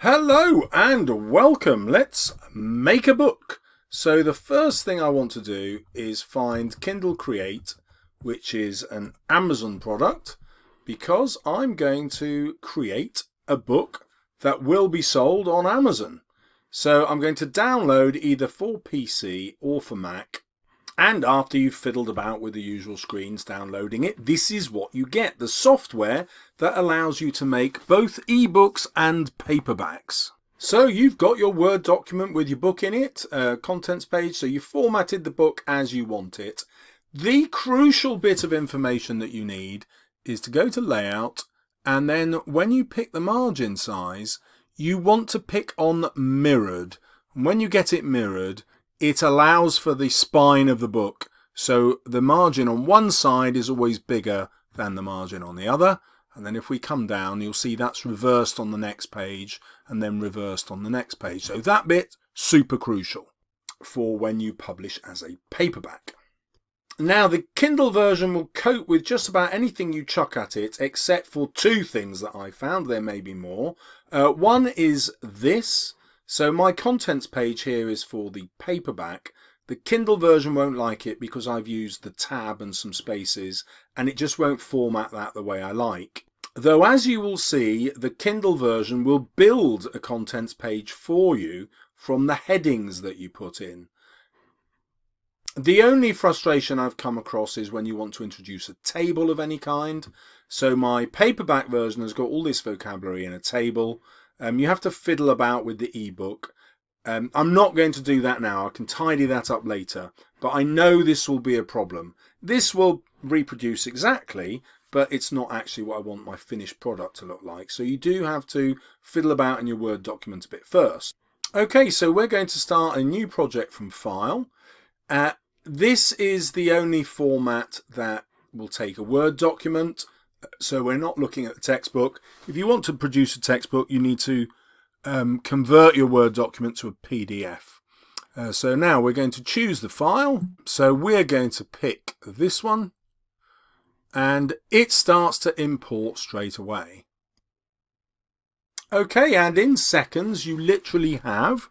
Hello and welcome. Let's make a book. So the first thing I want to do is find Kindle Create, which is an Amazon product, because I'm going to create a book that will be sold on Amazon. So I'm going to download either for PC or for Mac. And after you've fiddled about with the usual screens downloading it, this is what you get, the software that allows you to make both ebooks and paperbacks. So you've got your Word document with your book in it, contents page, so you formatted the book as you want it. The crucial bit of information that you need is to go to Layout, and then when you pick the margin size, you want to pick on Mirrored. And when you get it mirrored, it allows for the spine of the book. So the margin on one side is always bigger than the margin on the other. And then if we come down, you'll see that's reversed on the next page and then reversed on the next page. So that bit, super crucial for when you publish as a paperback. Now the Kindle version will cope with just about anything you chuck at it, except for two things that I found. There may be more. One is this. So my contents page here is for the paperback. The Kindle version won't like it because I've used the tab and some spaces, and it just won't format that the way I like. Though as you will see, the Kindle version will build a contents page for you from the headings that you put in. The only frustration I've come across is when you want to introduce a table of any kind. So my paperback version has got all this vocabulary in a table. You have to fiddle about with the ebook. I'm not going to do that now. I can tidy that up later. But I know this will be a problem. This will reproduce exactly, but it's not actually what I want my finished product to look like. So you do have to fiddle about in your Word document a bit first. Okay, so we're going to start a new project from File. This is the only format that will take a Word document. So we're not looking at the textbook. If you want to produce a textbook, you need to convert your Word document to a PDF. So now we're going to choose the file. So we're going to pick this one, and it starts to import straight away. Okay, and in seconds you literally have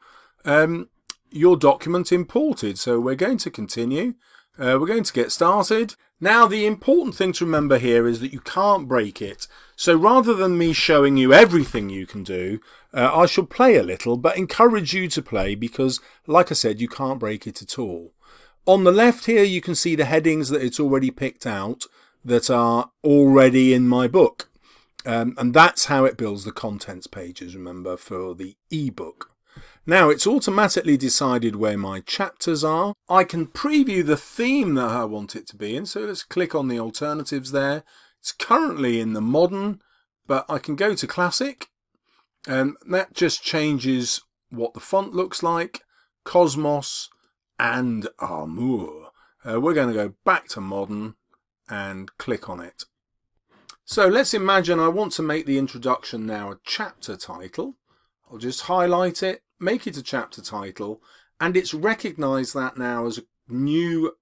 your document imported. So we're going to continue. We're going to get started. Now the important thing to remember here is that you can't break it. So rather than me showing you everything you can do, I shall play a little, but encourage you to play because, like I said, you can't break it at all. On the left here you can see the headings that it's already picked out that are already in my book. And that's how it builds the contents pages, remember, for the ebook. Now it's automatically decided where my chapters are. I can preview the theme that I want it to be in, so let's click on the alternatives there. It's currently in the modern, but I can go to classic, and that just changes what the font looks like, Cosmos and Armour. We're going to go back to modern and click on it. So let's imagine I want to make the introduction now a chapter title. I'll just highlight it, make it a chapter title, and it's recognized that now as a new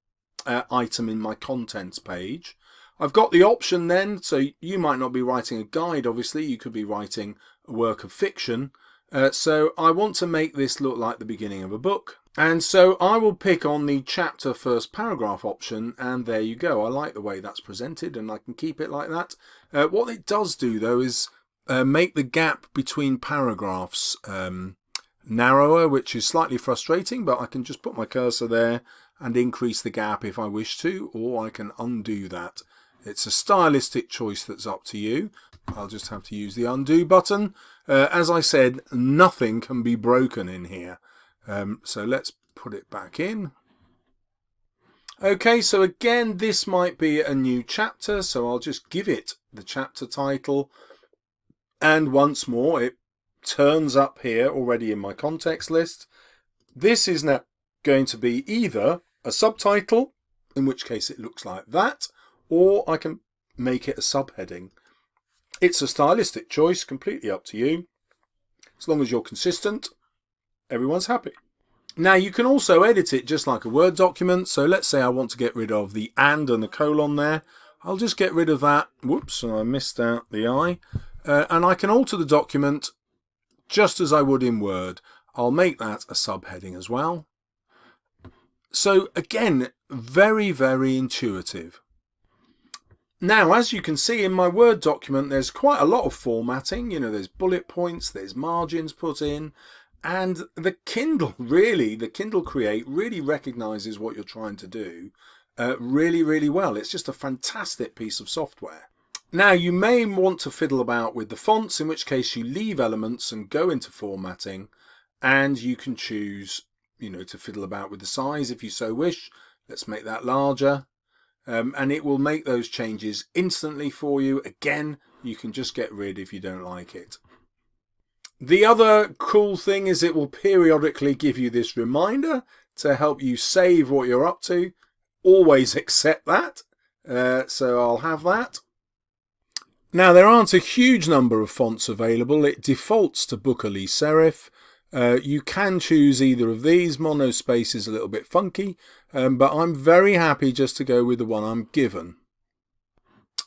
item in my contents page. I've got the option then, so you might not be writing a guide, obviously, you could be writing a work of fiction. So I want to make this look like the beginning of a book. And so I will pick on the chapter first paragraph option, and there you go. I like the way that's presented, and I can keep it like that. What it does do, though, is make the gap between paragraphs narrower, which is slightly frustrating, but I can just put my cursor there and increase the gap if I wish to, or I can undo that. It's a stylistic choice that's up to you. I'll just have to use the undo button. As I said, nothing can be broken in here. So let's put it back in. Okay, so again, this might be a new chapter, so I'll just give it the chapter title. And once more, it turns up here already in my context list. This is now going to be either a subtitle, in which case it looks like that, or I can make it a subheading. It's a stylistic choice, completely up to you. As long as you're consistent, everyone's happy. Now you can also edit it just like a Word document. So let's say I want to get rid of the and the colon there. I'll just get rid of that. Whoops, I missed out the I. And I can alter the document just as I would in Word. I'll make that a subheading as well. So again, very, very intuitive. Now, as you can see in my Word document, there's quite a lot of formatting. You know, there's bullet points, there's margins put in, and the Kindle Create really recognizes what you're trying to do really, really well. It's just a fantastic piece of software. Now, you may want to fiddle about with the fonts, in which case you leave Elements and go into formatting, and you can choose, you know, to fiddle about with the size if you so wish. Let's make that larger. And it will make those changes instantly for you. Again, you can just get rid if you don't like it. The other cool thing is it will periodically give you this reminder to help you save what you're up to. Always accept that. So I'll have that. Now, there aren't a huge number of fonts available. It defaults to Bookerly Serif. You can choose either of these. Monospace is a little bit funky, but I'm very happy just to go with the one I'm given.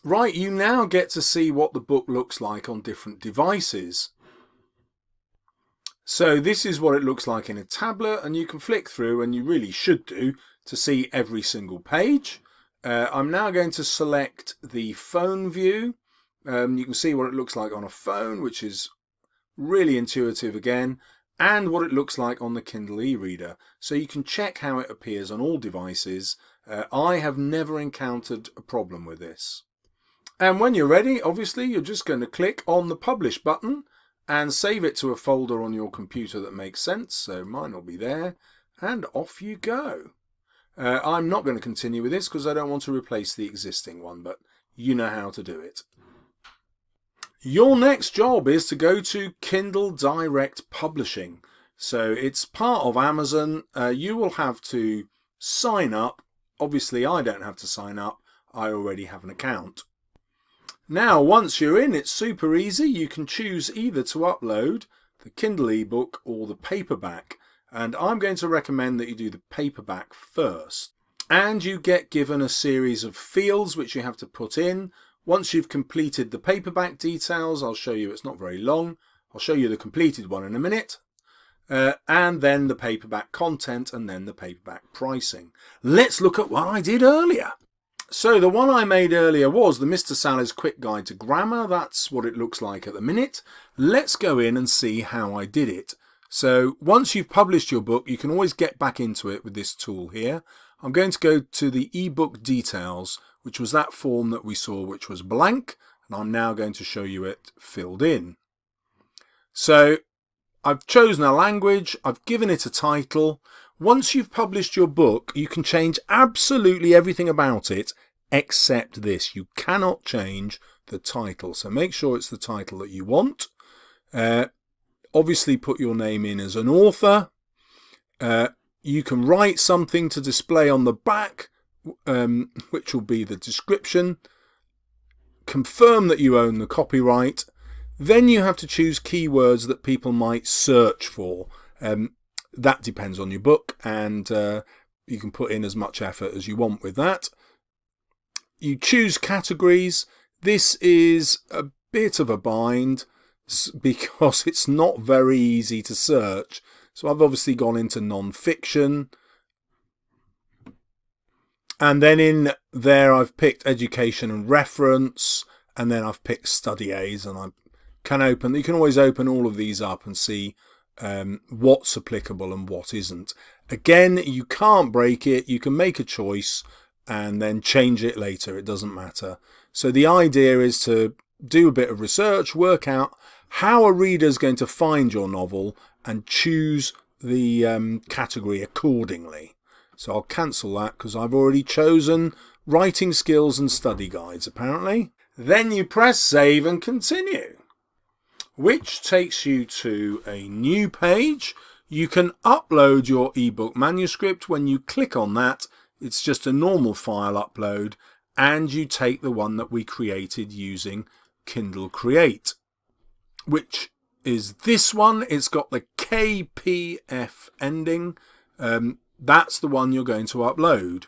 Right, you now get to see what the book looks like on different devices. So this is what it looks like in a tablet, and you can flick through, and you really should do, to see every single page. I'm now going to select the phone view. You can see what it looks like on a phone, which is really intuitive again, and what it looks like on the Kindle e-reader. So you can check how it appears on all devices. I have never encountered a problem with this. And when you're ready, obviously, you're just going to click on the Publish button and save it to a folder on your computer that makes sense. So mine will be there, and off you go. I'm not going to continue with this because I don't want to replace the existing one, but you know how to do it. Your next job is to go to Kindle Direct Publishing. So it's part of Amazon. You will have to sign up. Obviously, I don't have to sign up. I already have an account. Now, once you're in, it's super easy. You can choose either to upload the Kindle ebook or the paperback. And I'm going to recommend that you do the paperback first. And you get given a series of fields which you have to put in. Once you've completed the paperback details, I'll show you, it's not very long. I'll show you the completed one in a minute. And then the paperback content, and then the paperback pricing. Let's look at what I did earlier. So the one I made earlier was the Mr. Salles Quick Guide to Grammar. That's what it looks like at the minute. Let's go in and see how I did it. So once you've published your book, you can always get back into it with this tool here. I'm going to go to the ebook details, which was that form that we saw, which was blank, and I'm now going to show you it filled in. So I've chosen a language, I've given it a title. Once you've published your book, you can change absolutely everything about it except this. You cannot change the title, so make sure it's the title that you want. Obviously put your name in as an author. You can write something to display on the back, which will be the description. Confirm that you own the copyright. Then you have to choose keywords that people might search for. That depends on your book, and you can put in as much effort as you want with that. You choose categories. This is a bit of a bind because it's not very easy to search. So I've obviously gone into non-fiction. And then in there I've picked education and reference, and then I've picked study aids, and I can open, you can always open all of these up and see what's applicable and what isn't. Again, you can't break it. You can make a choice and then change it later. It doesn't matter. So the idea is to do a bit of research, work out how a reader is going to find your novel, and choose the category accordingly. So I'll cancel that because I've already chosen writing skills and study guides apparently. Then you press save and continue, which takes you to a new page. You can upload your ebook manuscript. When you click on that, it's just a normal file upload, and you take the one that we created using Kindle Create, which is this one. It's got the KPF ending. That's the one you're going to upload.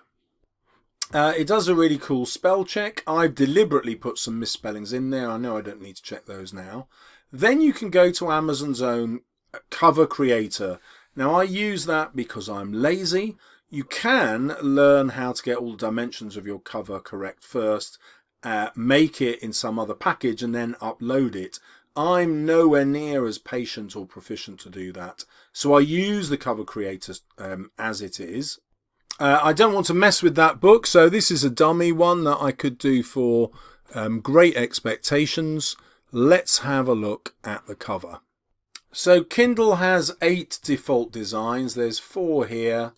It does a really cool spell check. I've deliberately put some misspellings in there. I know I don't need to check those now. Then you can go to Amazon's own cover creator. Now I use that because I'm lazy. You can learn how to get all the dimensions of your cover correct first, make it in some other package and then upload it. I'm nowhere near as patient or proficient to do that. So I use the cover creator as it is. I don't want to mess with that book, so this is a dummy one that I could do for Great Expectations. Let's have a look at the cover. So Kindle has 8 default designs. There's 4 here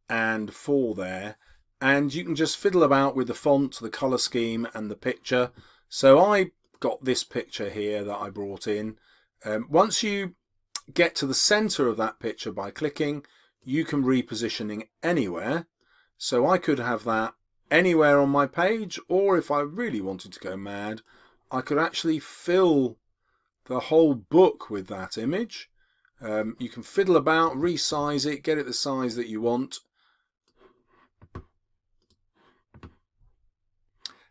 and 4 there. And you can just fiddle about with the font, the colour scheme and the picture. So I got this picture here that I brought in. Once you get to the centre of that picture by clicking, you can reposition it anywhere. So I could have that anywhere on my page, or if I really wanted to go mad, I could actually fill the whole book with that image. You can fiddle about, resize it, get it the size that you want.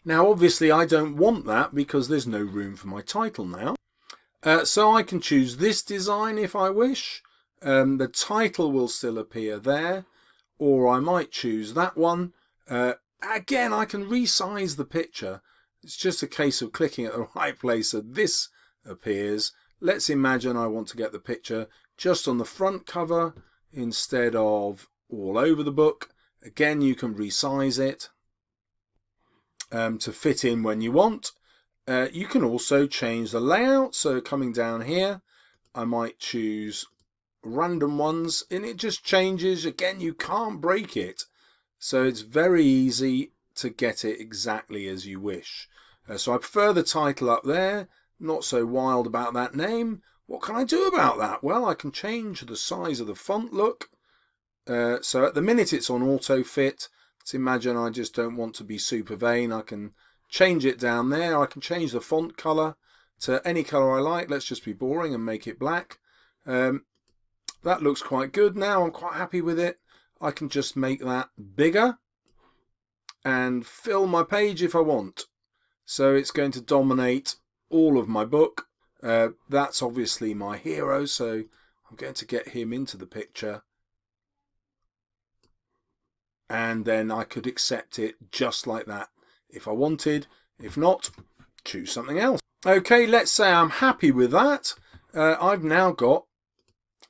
Now obviously I don't want that because there's no room for my title now. So I can choose this design if I wish. The title will still appear there, or I might choose that one. Again, I can resize the picture. It's just a case of clicking at the right place so this appears. Let's imagine I want to get the picture just on the front cover instead of all over the book. Again, you can resize it to fit in when you want. You can also change the layout. So coming down here, I might choose random ones and it just changes. Again, you can't break it. So it's very easy to get it exactly as you wish. So I prefer the title up there. Not so wild about that name. What can I do about that? Well, I can change the size of the font look. So at the minute it's on auto fit. Let's imagine I just don't want to be super vain. I can change it down there. I can change the font color to any color I like. Let's just be boring and make it black. That looks quite good now. I'm quite happy with it. I can just make that bigger and fill my page if I want. So it's going to dominate all of my book. That's obviously my hero, so I'm going to get him into the picture. And then I could accept it just like that if I wanted. If not, choose something else. Okay, let's say I'm happy with that. I've now got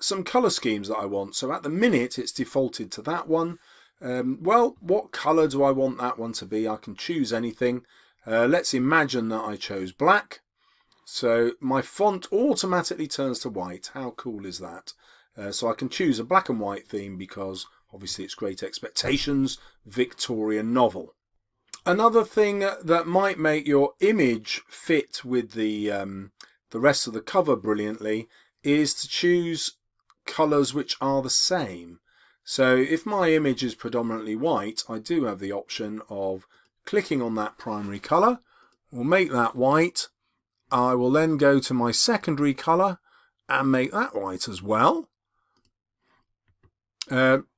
some colour schemes that I want. So at the minute it's defaulted to that one. Well, what colour do I want that one to be? I can choose anything. Let's imagine that I chose black. So my font automatically turns to white. How cool is that? So I can choose a black and white theme because obviously it's Great Expectations, Victorian novel. Another thing that might make your image fit with the rest of the cover brilliantly is to choose colours which are the same. So if my image is predominantly white, I do have the option of clicking on that primary colour. We'll make that white. I will then go to my secondary colour and make that white as well.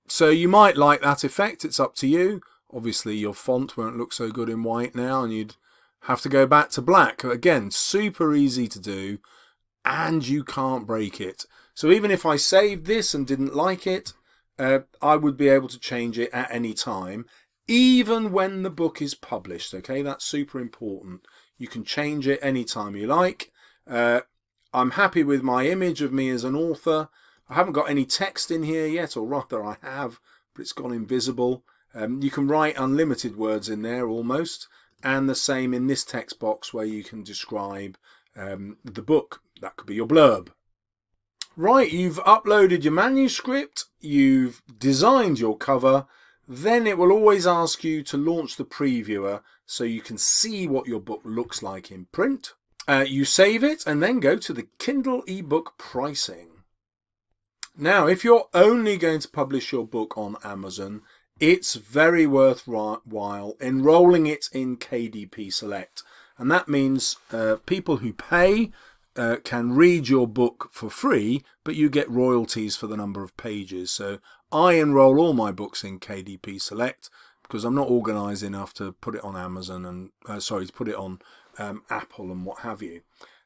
So you might like that effect, it's up to you. Obviously your font won't look so good in white now and you'd have to go back to black. Again, super easy to do and you can't break it. So even if I saved this and didn't like it, I would be able to change it at any time, even when the book is published. Okay, that's super important. You can change it anytime you like. I'm happy with my image of me as an author. I haven't got any text in here yet, or rather I have, but it's gone invisible. You can write unlimited words in there almost, and the same in this text box where you can describe the book. That could be your blurb. Right, you've uploaded your manuscript, you've designed your cover, then it will always ask you to launch the previewer so you can see what your book looks like in print. You save it and then go to the Kindle ebook pricing. Now, if you're only going to publish your book on Amazon, it's very worthwhile enrolling it in KDP Select. And that means people who pay can read your book for free, but you get royalties for the number of pages. So I enroll all my books in KDP Select because I'm not organised enough to put it on Amazon and to put it on Apple and what have you.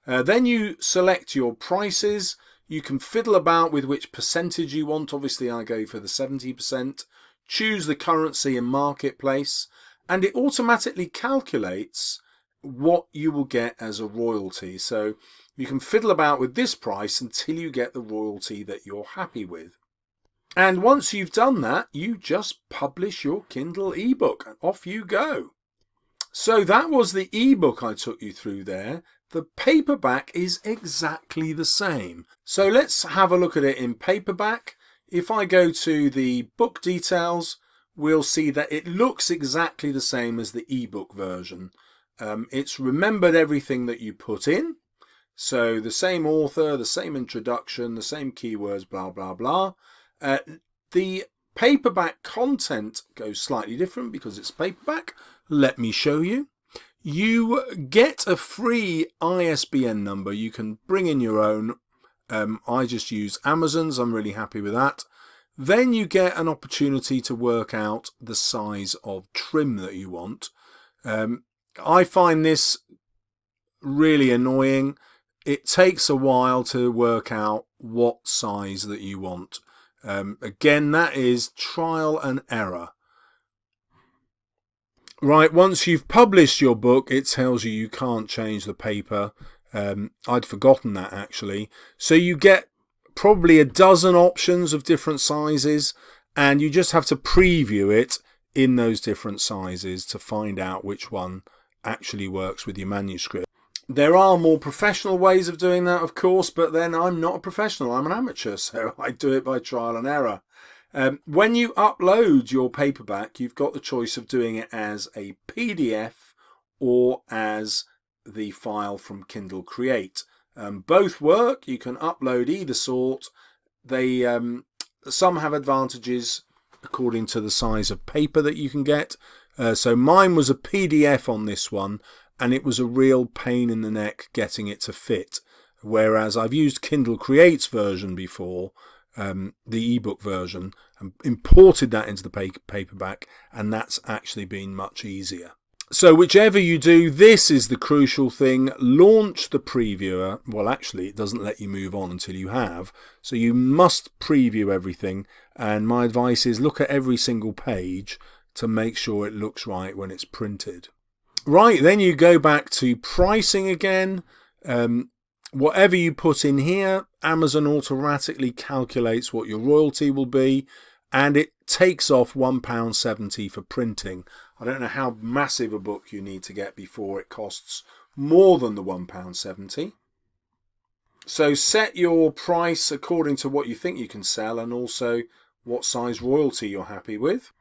Then you select your prices. You can fiddle about with which percentage you want. Obviously I go for the 70%. Choose the currency and marketplace, and it automatically calculates what you will get as a royalty. So you can fiddle about with this price until you get the royalty that you're happy with. And once you've done that, you just publish your Kindle ebook and off you go. So that was the ebook I took you through there. The paperback is exactly the same. So let's have a look at it in paperback. If I go to the book details, we'll see that it looks exactly the same as the ebook version. It's remembered everything that you put in. So the same author, the same introduction, the same keywords, blah, blah, blah. The paperback content goes slightly different because it's paperback. Let me show you. You get a free ISBN number. You can bring in your own. I just use Amazon's. I'm really happy with that. Then you get an opportunity to work out the size of trim that you want. I find this really annoying. It takes a while to work out what size that you want. Again, that is trial and error. Right, once you've published your book, it tells you can't change the paper. I'd forgotten that actually. So you get probably a dozen options of different sizes, and you just have to preview it in those different sizes to find out which one actually works with your manuscript. There are more professional ways of doing that, of course, but then I'm not a professional, I'm an amateur, so I do it by trial and error. When you upload your paperback, you've got the choice of doing it as a PDF or as the file from Kindle Create. Both work. You can upload either sort. They some have advantages according to the size of paper that you can get. So mine was a PDF on this one, and it was a real pain in the neck getting it to fit. Whereas I've used Kindle Create's version before, the ebook version, and imported that into the paperback, and that's actually been much easier. So whichever you do, this is the crucial thing. Launch the previewer. Well, actually, it doesn't let you move on until you have. So you must preview everything. And my advice is look at every single page to make sure it looks right when it's printed. Right, then you go back to pricing again. Whatever you put in here, Amazon automatically calculates what your royalty will be, and it takes off £1.70 for printing. I don't know how massive a book you need to get before it costs more than the £1.70. So set your price according to what you think you can sell, and also what size royalty you're happy with.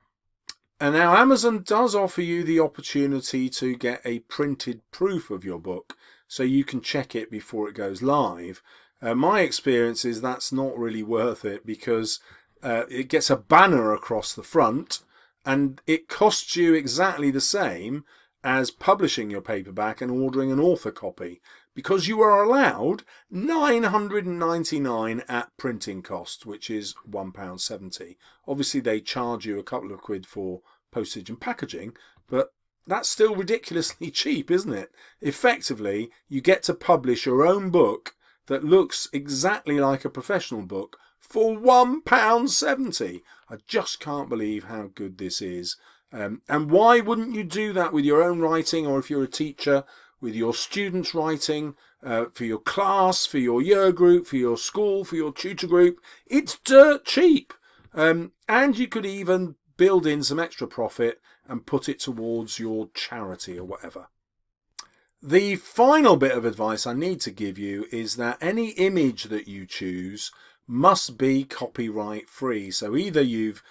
And now Amazon does offer you the opportunity to get a printed proof of your book, so you can check it before it goes live. My experience is that's not really worth it, because it gets a banner across the front, and it costs you exactly the same as publishing your paperback and ordering an author copy, because you are allowed $9.99 at printing cost, which is £1.70. Obviously they charge you a couple of quid for postage and packaging, but that's still ridiculously cheap, isn't it? Effectively, you get to publish your own book that looks exactly like a professional book for £1.70. I just can't believe how good this is. And why wouldn't you do that with your own writing, or if you're a teacher, with your students' writing, for your class, for your year group, for your school, for your tutor group? It's dirt cheap. And you could even build in some extra profit and put it towards your charity or whatever. The final bit of advice I need to give you is that any image that you choose must be copyright free. So either you've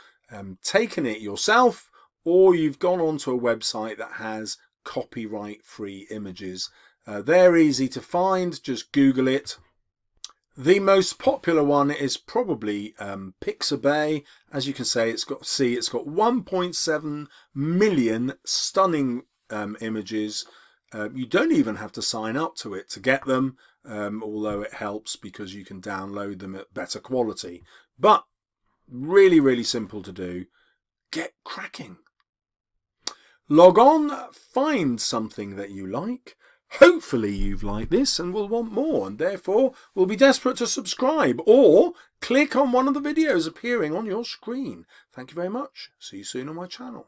taken it yourself, or you've gone onto a website that has copyright free images. They're easy to find, just Google it. The most popular one is probably Pixabay. As you can see, it's got 1.7 million stunning images. You don't even have to sign up to it to get them, although it helps because you can download them at better quality. But really, really simple to do. Get cracking. Log on, find something that you like, Hopefully you've liked this and will want more, and therefore will be desperate to subscribe or click on one of the videos appearing on your screen. Thank you very much. See you soon on my channel.